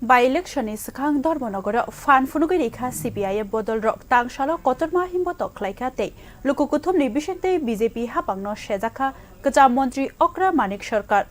By election is Kang Dormonogoro, Fan Funugirika, CPI, Bodol Rock, Tangshalo, Kotorma, Himbotok, Laikate, Lukukutum, Libishete, BJP, Hapangno, Shezaka, Kaja Montri, Okra, Manik Shorkat.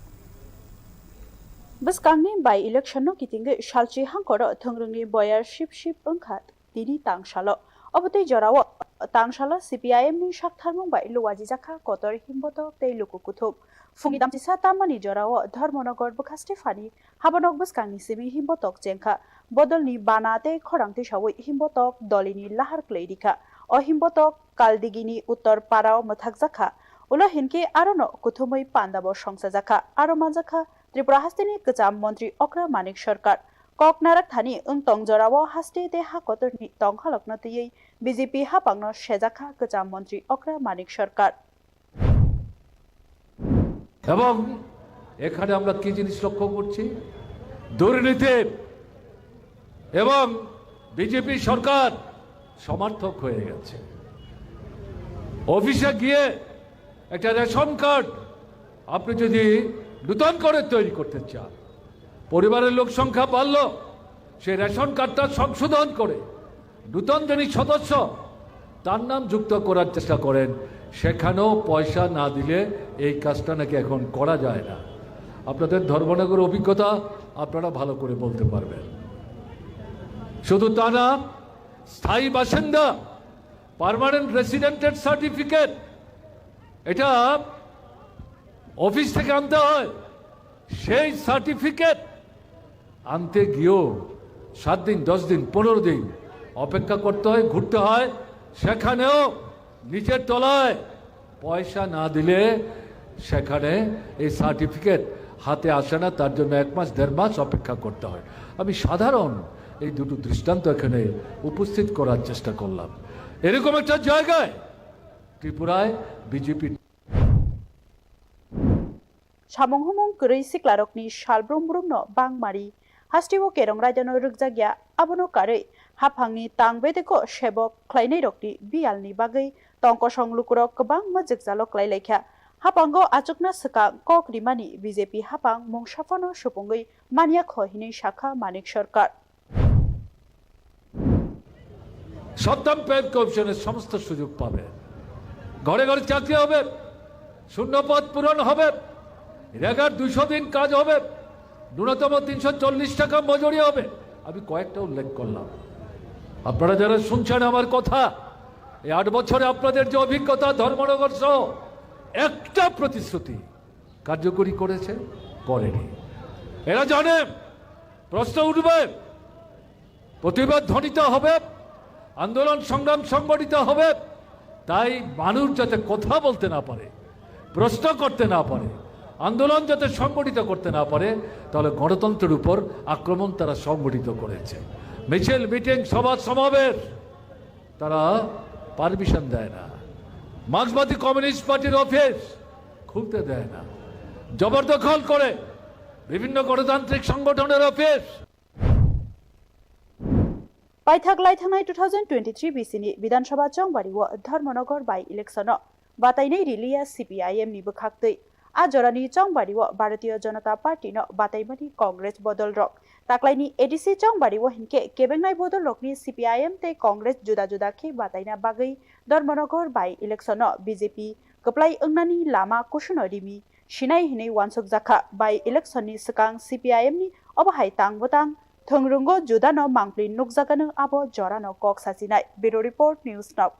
Baskangni by election no kiting, Shalchi Hankoro, Tungrungi, Boyer, Ship, Unkat, Didi Tangshalo, Obote Jorawa, Tangshalo, CPIM, Shaktarmung by Luwajizaka, Kotor, Himboto, Te Lukukutum. Fungidam tisa tamani jorawo Dharmonogor bukaste fani habanok buskangni simi himbotok jengka bodolni banate khorangte shawi himbotok dolini lahar kleidika o himbotok kaldigini uttor parao mothakjaka ulo hinke arono kuthumoi pandabo songsajaka aro manjaka Tripura hasteni kacham mantri Okra Manik Shorkat koknarak thani tong jorawo haste te hakotorni tonghalokna tiyei BJP hapangno shejaka kacham mantri Okra Manik Shorkat এবং এখানে আমরা কি জিনিস লক্ষ্য করছি দুর্নীতি এবং BJP সরকার সমর্থক হয়ে গেছে অফিসে গিয়ে একটা রেশন কার্ড আপনি যদি নতুন করে তৈরি করতে চান পরিবারের লোক সংখ্যা বাড়লো সেই রেশন কার্ডটা সংশোধন করে নতুন যিনি সদস্য তার নাম যুক্ত করার চেষ্টা করেন সেখানেও পয়সা না দিলে এই কাজটা নাকি এখন করা যায় না আপনাদের ধর্মনগর অভিজ্ঞতা আপনারা ভালো করে বলতে পারবেন শুধু তা না স্থায়ী বাসিন্দা পার্মানেন্ট রেসিডেন্টের সার্টিফিকেট এটা অফিস থেকে আনতে হয় সেই সার্টিফিকেট আনতে গিয়েও 7 দিন 10 দিন 15 দিন অপেক্ষা করতে হয় ঘুরতে হয় সেখানেও নিচের তলায় পয়সা না দিলে সেখানে এই সার্টিফিকেট হাতে আসে না তার জন্য 1 মাস 1.5 মাস অপেক্ষা করতে হয় আমি সাধারণ এই দুটো দৃষ্টান্ত এখানে উপস্থিত করার চেষ্টা করলাম এরকম একটা জায়গায় ত্রিপুরায় বিজেপি সামংহুমং কই সিকলারকনি শালব্রুমব্রুমনো বাংমারি হাস্টিও কেরং রাজনো রুকজাগিয়া আবনো কারে হাফাংনি তাংবেদেको সেবক ख्लायनाय रकनि बियालनि बागै तंक संलुकुरक गोबां मजिकजालो ख्लायलायखा हापांगो आचुकना सका कक रिमानि बीजेपी हापां मुंसाफानो सुपुंगै मानिया खहिनै शाखा मानिक सरकार সন্তান পেড কমিশনের সমস্ত সুযোগ পাবে ঘরে ঘরে চাকরি হবে শূন্যপদ পূরণ হবে রেগার 200 দিন কাজ হবে ন্যূনতম 340 টাকা মজুরি হবে আমি কয়েকটা উল্লেখ করলাম আপনারা যারা শুনছেন আমার কথা এই 8 বছরে আপনাদের যে অভিজ্ঞতা ধর্মনগর সহ একটা প্রতিশ্রুতি কার্যকরী করেছে করেনি এরা জানে প্রশ্ন উঠবে প্রতিবাদ ধ্বনিত হবে আন্দোলন সংগ্রাম সংগঠিত হবে তাই মানুষ যাতে কথা বলতে না পারে প্রশ্ন করতে না পারে আন্দোলন যাতে সংগঠিত করতে না পারে তাহলে গণতন্ত্রের উপর আক্রমণ তারা সংগঠিত করেছে মিছিল মিটিং সভা সমাবেশ তারা পারমিশন দেয় না মার্ক্সবাদী কমিউনিস্ট পার্টির অফিস খুলতে দেয় না জবরদখল করে বিভিন্ন গণতান্ত্রিক সংগঠনের অফিস পাইথাকলাই থাংনাই 2023 বিসিনি বিধানসভা চংবাড়িও ধর্মনগর বাই ইলেকশন বাতাইनै रिलिया CPIM नि बखाक्तै आजरानि चंबाड़ीव भारतीय जनता पार्टी न बाताइमनि कांग्रेस बदल रक ताक्लाइनि एडीसी चंबाड़ीव हिनके केबेंनाय बदल रकनि CPIM ते कांग्रेस जुदा जुदा खे बाताइना बागै धर्मनगर बाय इलेक्शन बीजेपी कप्लाइ अंगनानि लामा कुशुन रिमि सिनाय हिनै वानसक जाखा बाय इलेक्शन नि सकां CPIM नि अबहाय तांबतां थंरुंगो जुदा न मांगप्लि नुकजागानो आबो जरानो कक सासिनाय ब्यूरो रिपोर्ट न्यूज नाउ